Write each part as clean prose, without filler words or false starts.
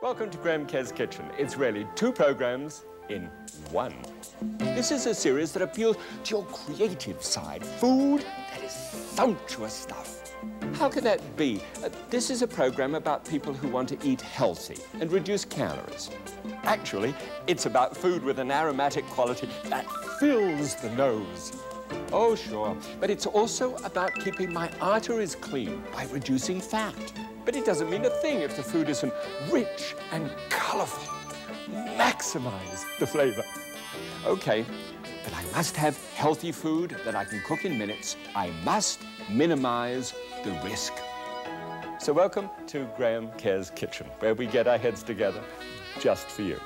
Welcome to Graham Kerr's Kitchen. It's really two programs in one. This is a series that appeals to your creative side. Food that is sumptuous stuff. How can that be? This is a program about people who want to eat healthy and reduce calories. Actually, it's about food with an aromatic quality that fills the nose. Oh, sure, but it's also about keeping my arteries clean by reducing fat. But it doesn't mean a thing if the food isn't rich and colorful. Maximize the flavor. Okay, but I must have healthy food that I can cook in minutes. I must minimize the risk. So welcome to Graham Kerr's Kitchen, where we get our heads together just for you.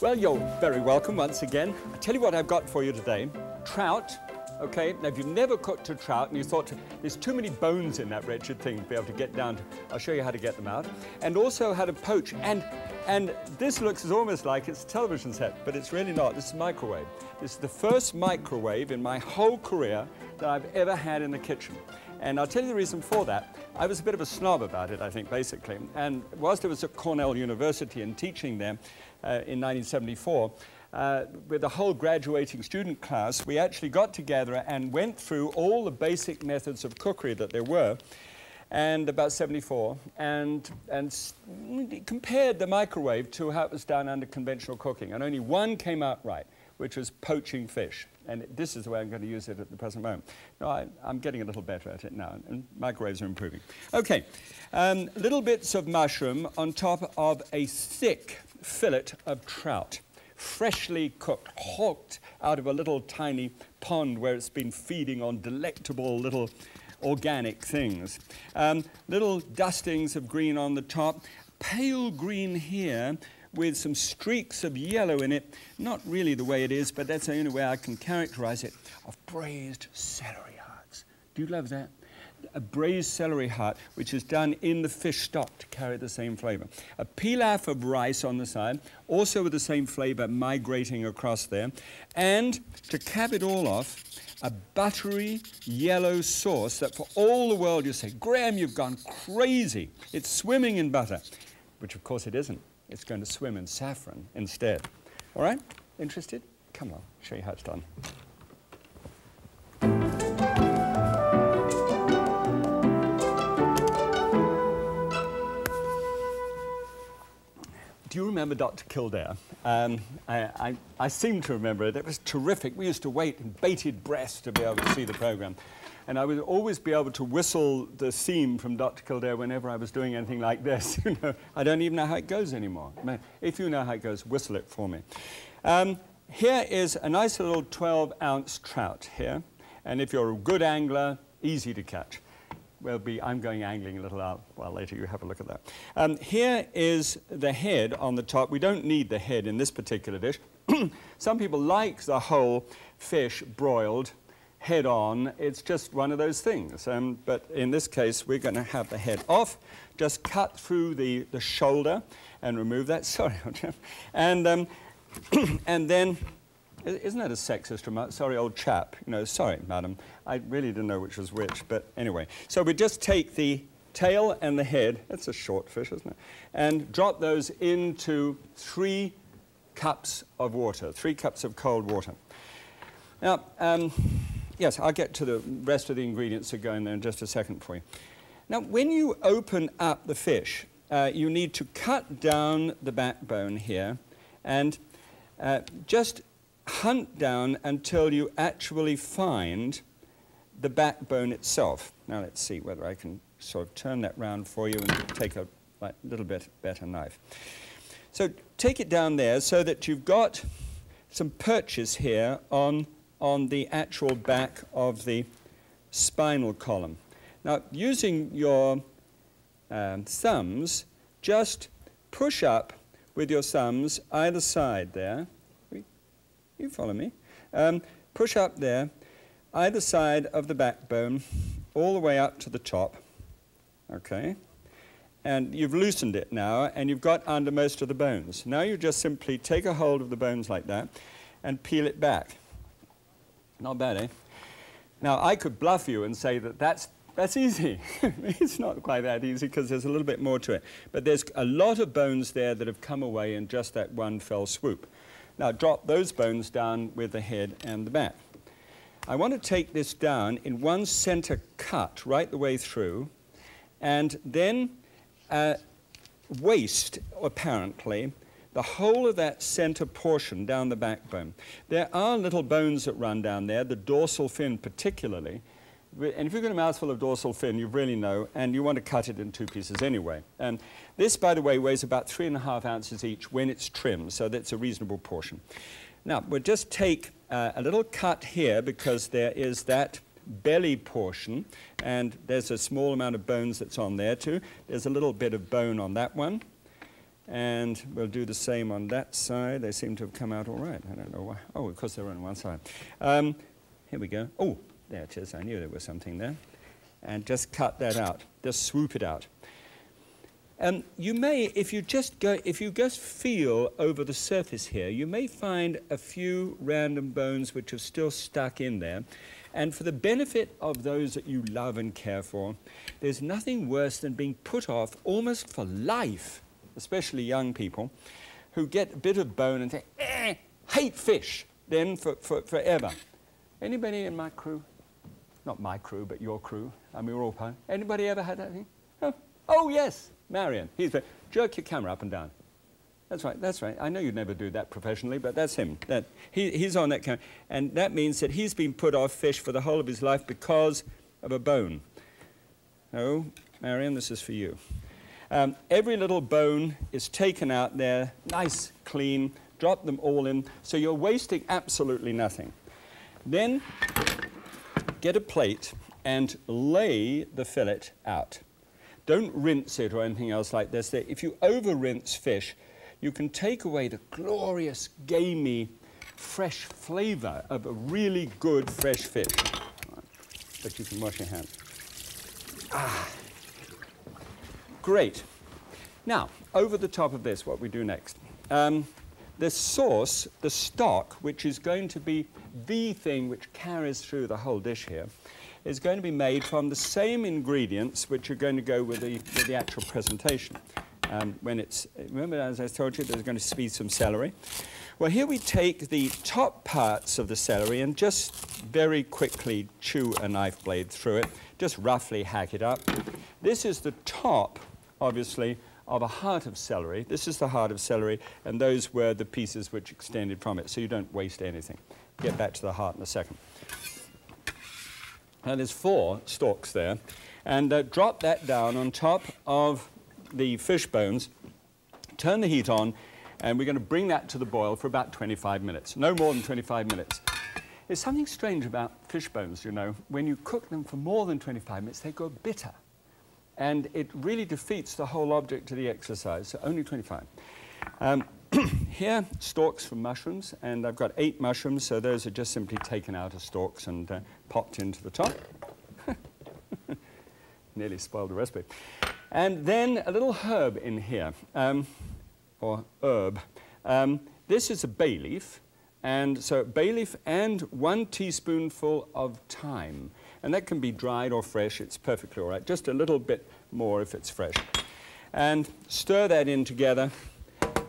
Well, you're very welcome once again. I'll tell you what I've got for you today. Trout, okay? Now, if you've never cooked a trout and you thought there's too many bones in that wretched thing to be able to get down to, I'll show you how to get them out. And also how to poach. And this looks almost like it's a television set, but it's really not. This is a microwave. This is the first microwave in my whole career that I've ever had in the kitchen. And I'll tell you the reason for that. I was a bit of a snob about it, I think, basically. And whilst I was at Cornell University and teaching there in 1974, with the whole graduating student class, we actually got together and went through all the basic methods of cookery that there were, and about 74, and compared the microwave to how it was done under conventional cooking. And only one came out right, which was poaching fish. And this is the way I'm going to use it at the present moment. No, I'm getting a little better at it now, and microwaves are improving. Okay, little bits of mushroom on top of a thick fillet of trout, freshly cooked, hawked out of a little tiny pond where it's been feeding on delectable little organic things. Little dustings of green on the top, pale green here, with some streaks of yellow in it, not really the way it is, but that's the only way I can characterize it, of braised celery hearts. Do you love that? A braised celery heart, which is done in the fish stock to carry the same flavor. A pilaf of rice on the side, also with the same flavor migrating across there. And to cap it all off, a buttery yellow sauce that for all the world you say, Graham, you've gone crazy. It's swimming in butter, which of course it isn't. It's going to swim in saffron instead. All right? Interested? Come on, show you how it's done. Do you remember Dr. Kildare? I seem to remember it. It was terrific. We used to wait in bated breath to be able to see the program. And I would always be able to whistle the theme from Dr. Kildare whenever I was doing anything like this. You know, I don't even know how it goes anymore. If you know how it goes, whistle it for me. Here is a nice little 12-ounce trout here. And if you're a good angler, easy to catch. I'm going angling a little while later. You have a look at that. Here is the head on the top. We don't need the head in this particular dish. Some people like the whole fish broiled head on. It's just one of those things. But in this case, we're going to have the head off. Just cut through the shoulder and remove that. Sorry, and then, isn't that a sexist remark? Sorry, old chap. You know, sorry, madam. I really didn't know which was which, but anyway. So we just take the tail and the head. That's a short fish, isn't it? And drop those into 3 cups of water, 3 cups of cold water. Now, yes, I'll get to the rest of the ingredients that go in there in just a second for you. Now, when you open up the fish, you need to cut down the backbone here and just hunt down until you actually find the backbone itself. Now, let's see whether I can sort of turn that round for you and take a little bit better knife. So take it down there so that you've got some perches here on the actual back of the spinal column. Now, using your thumbs, just push up with your thumbs either side there. You follow me? Push up there, either side of the backbone, all the way up to the top. Okay? And you've loosened it now, and you've got under most of the bones. Now you just simply take a hold of the bones like that and peel it back. Not bad, eh? Now, I could bluff you and say that that's easy. It's not quite that easy because there's a little bit more to it. But there's a lot of bones there that have come away in just that one fell swoop. Now, drop those bones down with the head and the back. I want to take this down in one center cut right the way through, and then waste, apparently, the whole of that center portion down the backbone. There are little bones that run down there, the dorsal fin particularly. And if you've got a mouthful of dorsal fin, you really know, and you want to cut it in two pieces anyway. This, by the way, weighs about 3.5 ounces each when it's trimmed, so that's a reasonable portion. Now, we'll just take a little cut here because there is that belly portion, and there's a small amount of bones that's on there too. There's a little bit of bone on that one. And we'll do the same on that side. They seem to have come out all right. I don't know why. Oh, of course, they're on one side. Here we go. Oh, there it is. I knew there was something there. And just cut that out. Just swoop it out. You may, if you just feel over the surface here, you may find a few random bones which are still stuck in there. And for the benefit of those that you love and care for, there's nothing worse than being put off almost for life, especially young people, who get a bit of bone and say, hate fish, then forever. Anybody in my crew? Not my crew, but your crew. I mean, we're all part. Anybody ever had that thing? Oh, yes, Marion. Jerk your camera up and down. That's right, that's right. I know you'd never do that professionally, but that's him. He's on that camera. And that means that he's been put off fish for the whole of his life because of a bone. Oh, Marion, this is for you. Every little bone is taken out there, nice, clean, drop them all in, so you're wasting absolutely nothing. Then get a plate and lay the fillet out. Don't rinse it or anything else like this. If you over-rinse fish, you can take away the glorious, gamey, fresh flavor of a really good fresh fish. But you can wash your hands. Great. Now, over the top of this, what we do next. The sauce, the stock, which is going to be the thing which carries through the whole dish here, is going to be made from the same ingredients which are going to go with the actual presentation. Remember, as I told you, there's going to be some celery. Well, here we take the top parts of the celery and just very quickly chew a knife blade through it, just roughly hack it up. This is the top, obviously, of a heart of celery. This is the heart of celery, and those were the pieces which extended from it, so you don't waste anything. Get back to the heart in a second. Now, there's 4 stalks there, and drop that down on top of the fish bones, turn the heat on, and we're going to bring that to the boil for about 25 minutes, no more than 25 minutes. There's something strange about fish bones, you know. When you cook them for more than 25 minutes, they go bitter. And it really defeats the whole object of the exercise, so only 25. Here, stalks from mushrooms, and I've got 8 mushrooms, so those are just simply taken out of stalks and popped into the top. Nearly spoiled the recipe. And then a little herb in here, or herb. This is a bay leaf, and so bay leaf and 1 teaspoonful of thyme. And that can be dried or fresh, it's perfectly all right. Just a little bit more if it's fresh. And stir that in together.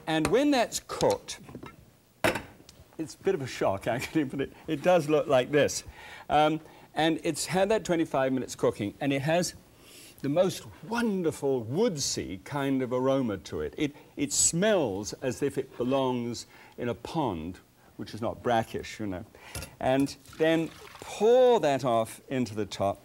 And when that's cooked, it's a bit of a shock actually, but it does look like this. And it's had that 25 minutes cooking, and it has the most wonderful woodsy kind of aroma to it. It smells as if it belongs in a pond, which is not brackish, you know. And then pour that off into the top.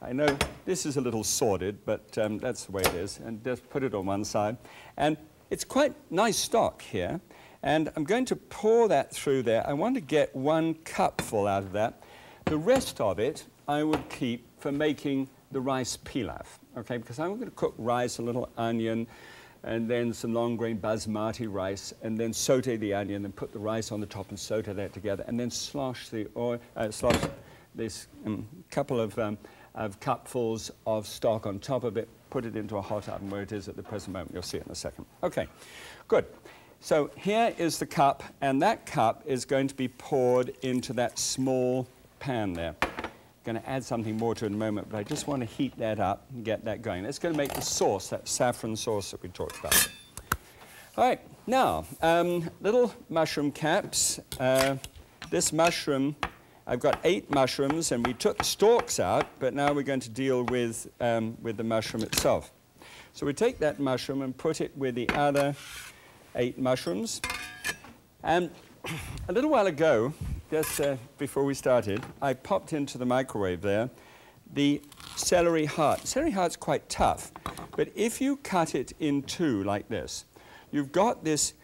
I know this is a little sordid, but that's the way it is. And just put it on one side. And it's quite nice stock here. And I'm going to pour that through there. I want to get 1 cupful out of that. The rest of it I would keep for making the rice pilaf, okay? Because I'm going to cook rice, a little onion, and then some long-grain basmati rice, and then saute the onion, and put the rice on the top and saute that together, and then slosh the oil, slosh this couple of cupfuls of stock on top of it, put it into a hot oven where it is at the present moment. You'll see it in a second. Okay, good. So here is the cup, and that cup is going to be poured into that small pan there. going to add something more to it in a moment, but I just want to heat that up and get that going. That's going to make the sauce, that saffron sauce that we talked about. All right, now, little mushroom caps. This mushroom, I've got 8 mushrooms, and we took the stalks out, but now we're going to deal with the mushroom itself. So we take that mushroom and put it with the other 8 mushrooms. And a little while ago, just before we started, I popped into the microwave there the celery heart. Celery heart's quite tough, but if you cut it in 2 like this, you've got this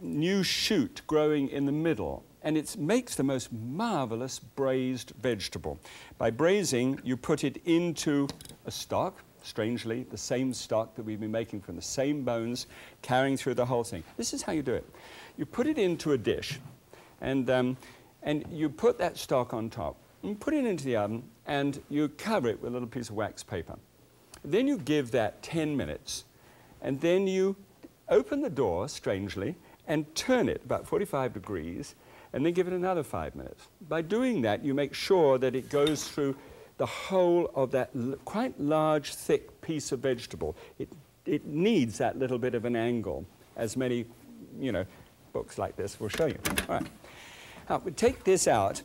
new shoot growing in the middle, and it makes the most marvelous braised vegetable. By braising, you put it into a stock, strangely, the same stock that we've been making from the same bones, carrying through the whole thing. This is how you do it. You put it into a dish, and you put that stock on top, and put it into the oven, and you cover it with a little piece of wax paper. Then you give that 10 minutes, and then you open the door, strangely, and turn it about 45 degrees, and then give it another 5 minutes. By doing that, you make sure that it goes through the whole of that quite large, thick piece of vegetable. It needs that little bit of an angle, as many, you know, books like this will show you. All right. Now, we take this out.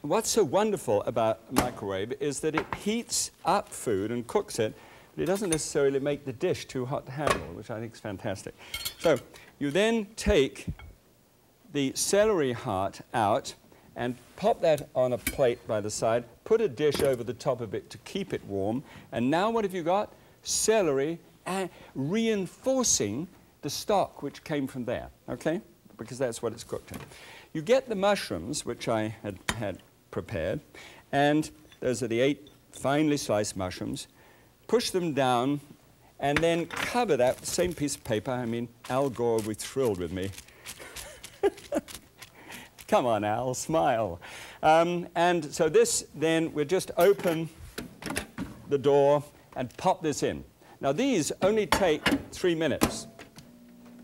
What's so wonderful about a microwave is that it heats up food and cooks it, but it doesn't necessarily make the dish too hot to handle, which I think is fantastic. So you then take the celery heart out and pop that on a plate by the side, put a dish over the top of it to keep it warm, and now what have you got? Celery reinforcing the stock which came from there, okay? Because that's what it's cooked in. You get the mushrooms, which I had prepared, and those are the 8 finely sliced mushrooms. Push them down, and then cover that with the same piece of paper. I mean, Al Gore would be thrilled with me. Come on, Al, smile. And so this, then, we'll just open the door and pop this in. Now, these only take 3 minutes.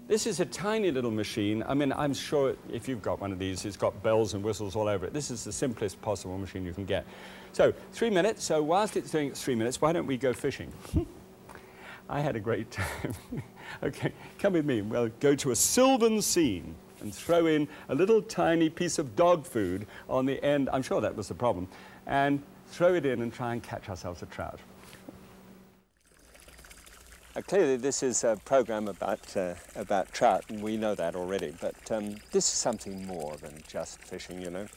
This is a tiny little machine. I mean, I'm sure if you've got one of these, it's got bells and whistles all over it. This is the simplest possible machine you can get. So 3 minutes. So whilst it's doing its 3 minutes, why don't we go fishing? I had a great time. Okay, come with me. We'll go to a sylvan scene and throw in a little tiny piece of dog food on the end. I'm sure that was the problem. And throw it in and try and catch ourselves a trout. Clearly, this is a program about trout, and we know that already, but this is something more than just fishing, you know.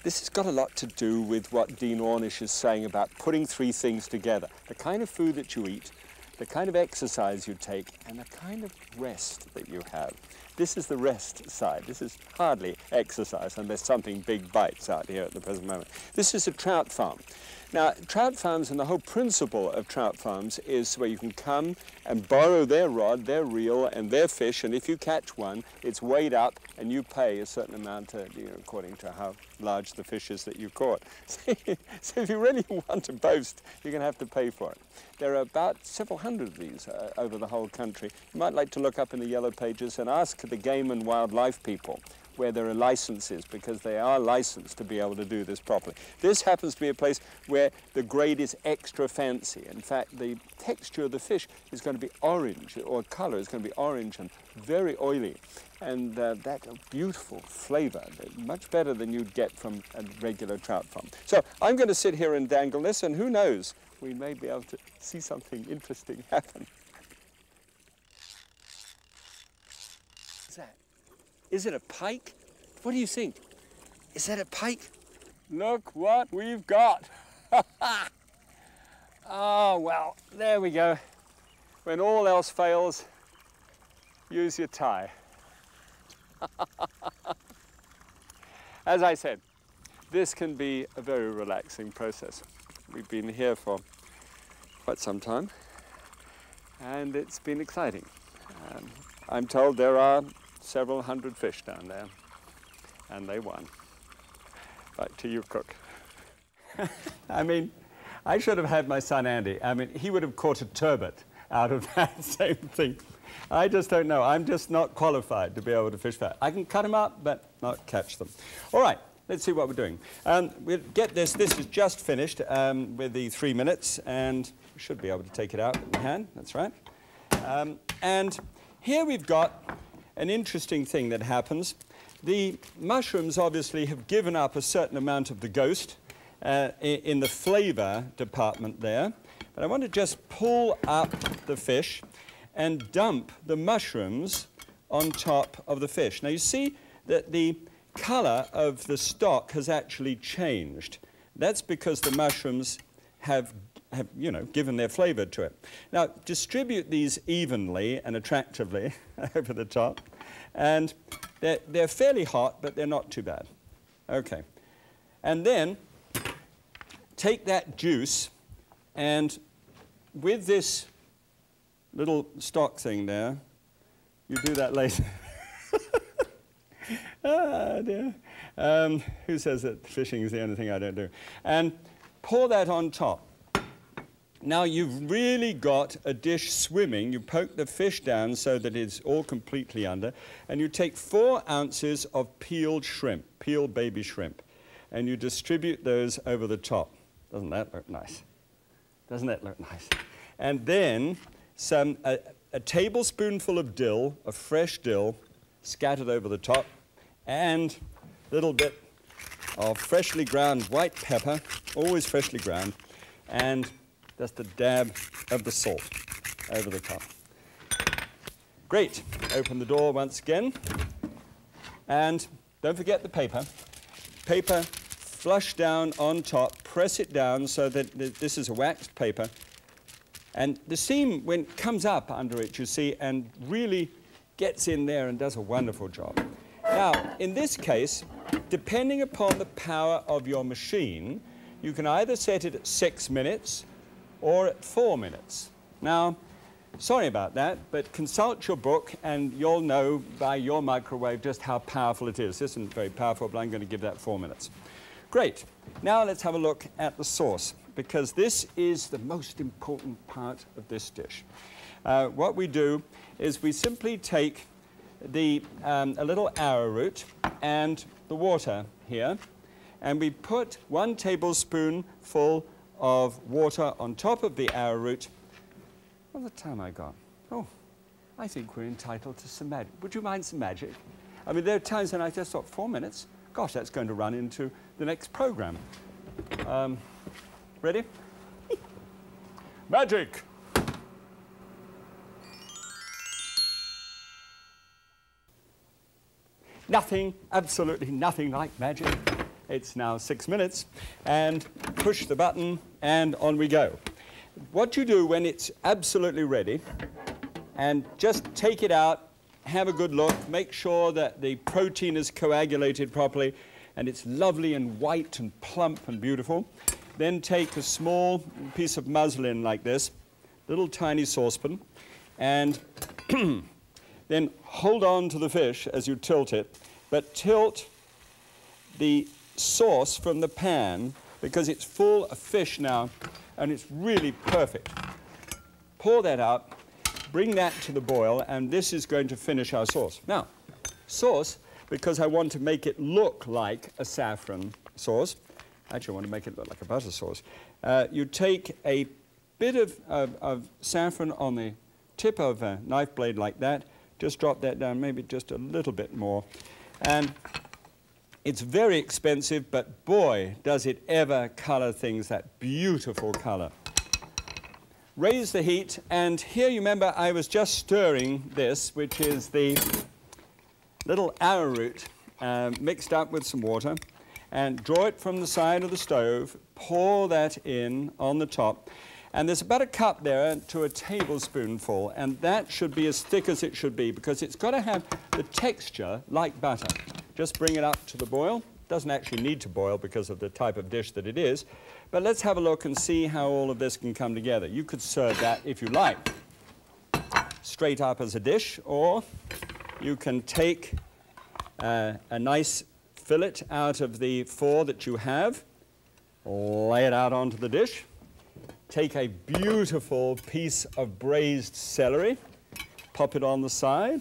This has got a lot to do with what Dean Ornish is saying about putting 3 things together. The kind of food that you eat, the kind of exercise you take, and the kind of rest that you have. This is the rest side. This is hardly exercise unless something big bites out here at the present moment. This is a trout farm. Now, trout farms, and the whole principle of trout farms is where you can come and borrow their rod, their reel, and their fish, and if you catch one, it's weighed up, and you pay a certain amount, according to how large the fish is that you caught. So if you really want to boast, you're going to have to pay for it. There are about several hundred of these over the whole country. You might like to look up in the yellow pages and ask the game and wildlife people where there are licenses, because they are licensed to be able to do this properly. This happens to be a place where the grade is extra fancy. In fact, the texture of the fish is going to be orange, or color is going to be orange and very oily. And that beautiful flavor, much better than you'd get from a regular trout farm. So I'm going to sit here and dangle this, and who knows, we may be able to see something interesting happen. What's that? Is it a pike? What do you think? Is that a pike? Look what we've got. Oh, well, there we go. When all else fails, use your tie. As I said, this can be a very relaxing process. We've been here for quite some time, and it's been exciting. I'm told there are several hundred fish down there, and they won. Back to you, Cook. I mean, I should have had my son Andy. I mean, he would have caught a turbot out of that same thing. I just don't know. I'm just not qualified to be able to fish that. I can cut them up, but not catch them. All right, let's see what we're doing. We'll get this. This is just finished with the 3 minutes, and we should be able to take it out in hand. That's right. And here we've got an interesting thing that happens. The mushrooms obviously have given up a certain amount of the ghost in the flavor department there. But I want to just pull up the fish and dump the mushrooms on top of the fish. Now you see that the color of the stock has actually changed. That's because the mushrooms have you know, given their flavor to it. Now distribute these evenly and attractively over the top, and they're fairly hot, but they're not too bad. Okay. And then take that juice, and with this little stock thing there, you do that later. Ah, dear. Who says that fishing is the only thing I don't do? And pour that on top. Now you've really got a dish swimming. You poke the fish down so that it's all completely under, and you take 4 ounces of peeled shrimp, peeled baby shrimp, and you distribute those over the top. Doesn't that look nice? Doesn't that look nice? And then a tablespoonful of dill, of fresh dill, scattered over the top, and a little bit of freshly ground white pepper, always freshly ground, and just a dab of the salt over the top. Great. Open the door once again. And don't forget the paper. Paper flush down on top. Press it down so that this is a waxed paper. And the seam, when it comes up under it, you see, and really gets in there and does a wonderful job. Now, in this case, depending upon the power of your machine, you can either set it at 6 minutes or at 4 minutes. Now, sorry about that, but consult your book and you'll know by your microwave just how powerful it is. This isn't very powerful, but I'm going to give that 4 minutes. Great. Now let's have a look at the sauce, because this is the most important part of this dish. What we do is we simply take a little arrowroot and the water here, and we put 1 tablespoonful of water on top of the arrowroot. What's the time I got? Oh, I think we're entitled to some magic. Would you mind some magic? I mean, there are times when I just thought 4 minutes. Gosh, that's going to run into the next program. Ready? Magic! Nothing, absolutely nothing like magic. It's now 6 minutes, and push the button, and on we go. What you do when it's absolutely ready, and just take it out, have a good look, make sure that the protein is coagulated properly, and it's lovely and white and plump and beautiful. Then take a small piece of muslin like this, little tiny saucepan, and then hold on to the fish as you tilt it, but tilt the sauce from the pan, because it's full of fish now and it's really perfect. Pour that out, bring that to the boil, and this is going to finish our sauce. Now, sauce, because I want to make it look like a saffron sauce, actually I want to make it look like a butter sauce, you take a bit of saffron on the tip of a knife blade like that, just drop that down, maybe just a little bit more, and it's very expensive, but boy, does it ever color things that beautiful color. Raise the heat, and here you remember I was just stirring this, which is the little arrowroot mixed up with some water, and draw it from the side of the stove, pour that in on the top, and there's about a cup there to a tablespoonful, and that should be as thick as it should be, because it's got to have the texture like butter. Just bring it up to the boil. Doesn't actually need to boil because of the type of dish that it is. But let's have a look and see how all of this can come together. You could serve that, if you like, straight up as a dish, or you can take a nice fillet out of the 4 that you have, lay it out onto the dish, take a beautiful piece of braised celery, pop it on the side,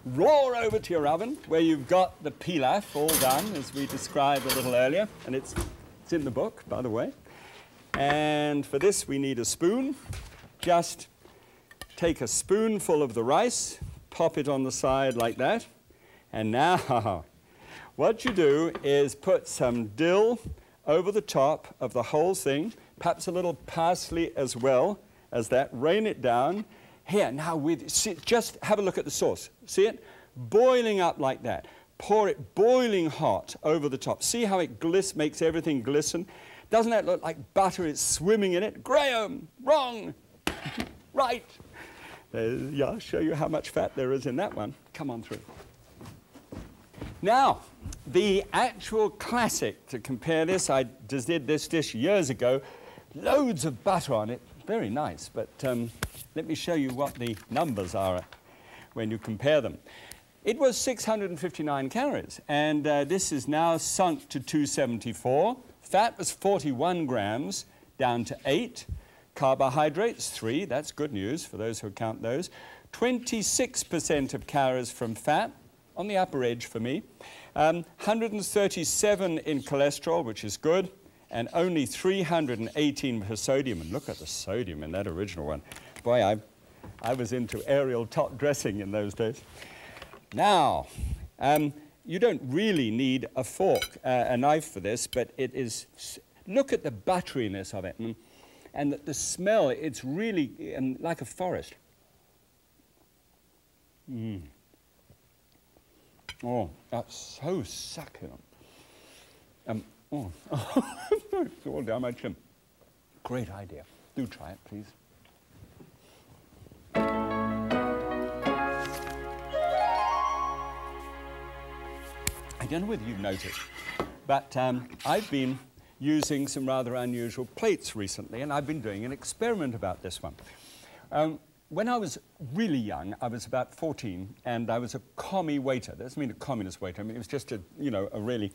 roar over to your oven where you've got the pilaf all done, as we described a little earlier, and it's in the book, by the way. And for this, we need a spoon. Just take a spoonful of the rice, pop it on the side like that, and now what you do is put some dill over the top of the whole thing, perhaps a little parsley as well as that, rain it down. Here, now, just have a look at the sauce. See it? Boiling up like that. Pour it boiling hot over the top. See how it makes everything glisten? Doesn't that look like butter is swimming in it? Graham, wrong. Right. Yeah, I'll show you how much fat there is in that one. Come on through. Now, the actual classic to compare this, I just did this dish years ago. Loads of butter on it. Very nice, but let me show you what the numbers are when you compare them. It was 659 calories, and this is now sunk to 274. Fat was 41 grams, down to 8. Carbohydrates, 3. That's good news for those who count those. 26% of calories from fat, on the upper edge for me. 137 in cholesterol, which is good, and only 318 for sodium. And look at the sodium in that original one. Boy, I was into Ariel top dressing in those days. Now, you don't really need a fork, a knife for this, but it is, look at the butteriness of it. And the smell, it's really like a forest. Oh, that's so succulent. It's all down my chin. Great idea. Do try it, please. I don't know whether you've noticed, but I've been using some rather unusual plates recently, and I've been doing an experiment about this one. When I was really young, I was about 14, and I was a commie waiter. That doesn't mean a communist waiter. I mean, it was just a really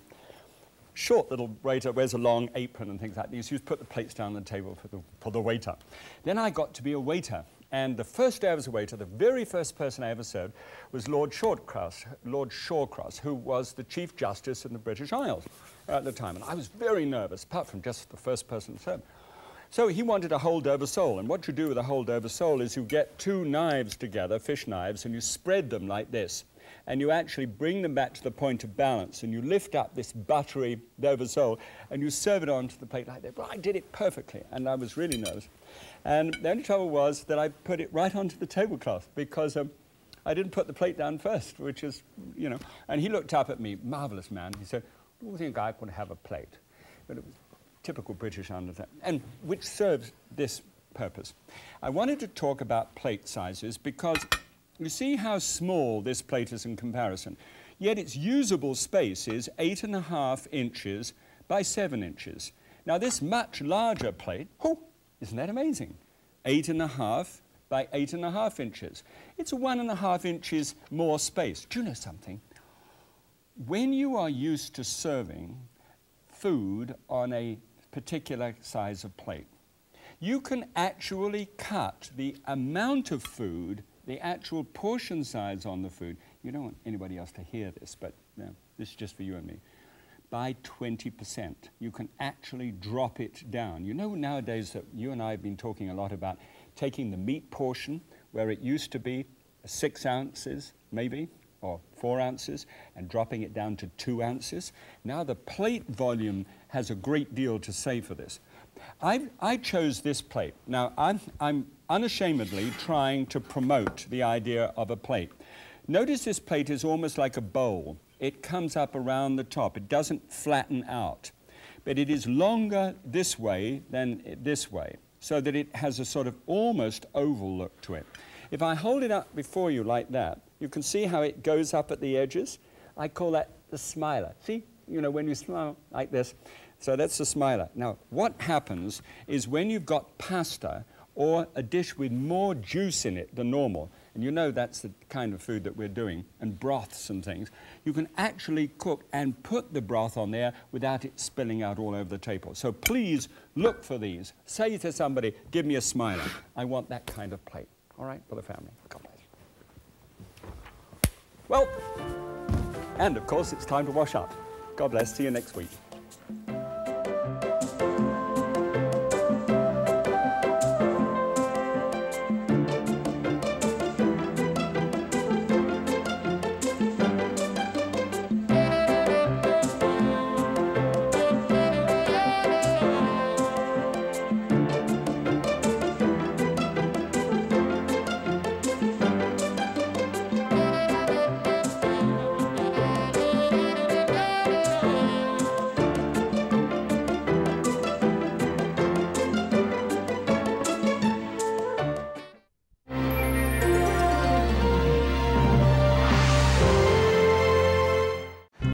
short little waiter, wears a long apron and things like this. You just put the plates down on the table for the waiter. Then I got to be a waiter, and the first day I was a waiter, the very first person I ever served was Lord Shawcross, who was the Chief Justice in the British Isles at the time. And I was very nervous, apart from just the first person to serve. So he wanted a holdover sole, and what you do with a holdover sole is you get 2 knives together, fish knives, and you spread them like this. And you actually bring them back to the point of balance, and you lift up this buttery over sole, and you serve it onto the plate like that. Well, I did it perfectly, and I was really nervous. And the only trouble was that I put it right onto the tablecloth, because I didn't put the plate down first, which is, and he looked up at me, marvelous man. He said, "Do you think I could have a plate?" But it was typical British understanding, and which serves this purpose. I wanted to talk about plate sizes because you see how small this plate is in comparison, yet its usable space is 8.5 inches by 7 inches. Now this much larger plate, isn't that amazing? 8.5 by 8.5 inches. It's 1.5 inches more space. Do you know something? When you are used to serving food on a particular size of plate, you can actually cut the amount of food, the actual portion size on the food. You don't want anybody else to hear this, but this is just for you and me. By 20%. You can actually drop it down. You know nowadays that you and I have been talking a lot about taking the meat portion where it used to be 6 ounces, maybe, or 4 ounces, and dropping it down to 2 ounces. Now the plate volume has a great deal to say for this. I chose this plate. Now I'm unashamedly trying to promote the idea of a plate. Notice this plate is almost like a bowl. It comes up around the top. It doesn't flatten out, but it is longer this way than this way, so that it has a sort of almost oval look to it. If I hold it up before you like that, you can see how it goes up at the edges. I call that the smiler. See, when you smile like this. So that's the smiler. Now, what happens is when you've got pasta or a dish with more juice in it than normal, and that's the kind of food that we're doing, and broths and things, you can actually cook and put the broth on there without it spilling out all over the table. So please look for these. Say to somebody, "Give me a smiler. I want that kind of plate." All right, for the family. God bless. Well, and of course it's time to wash up. God bless, see you next week.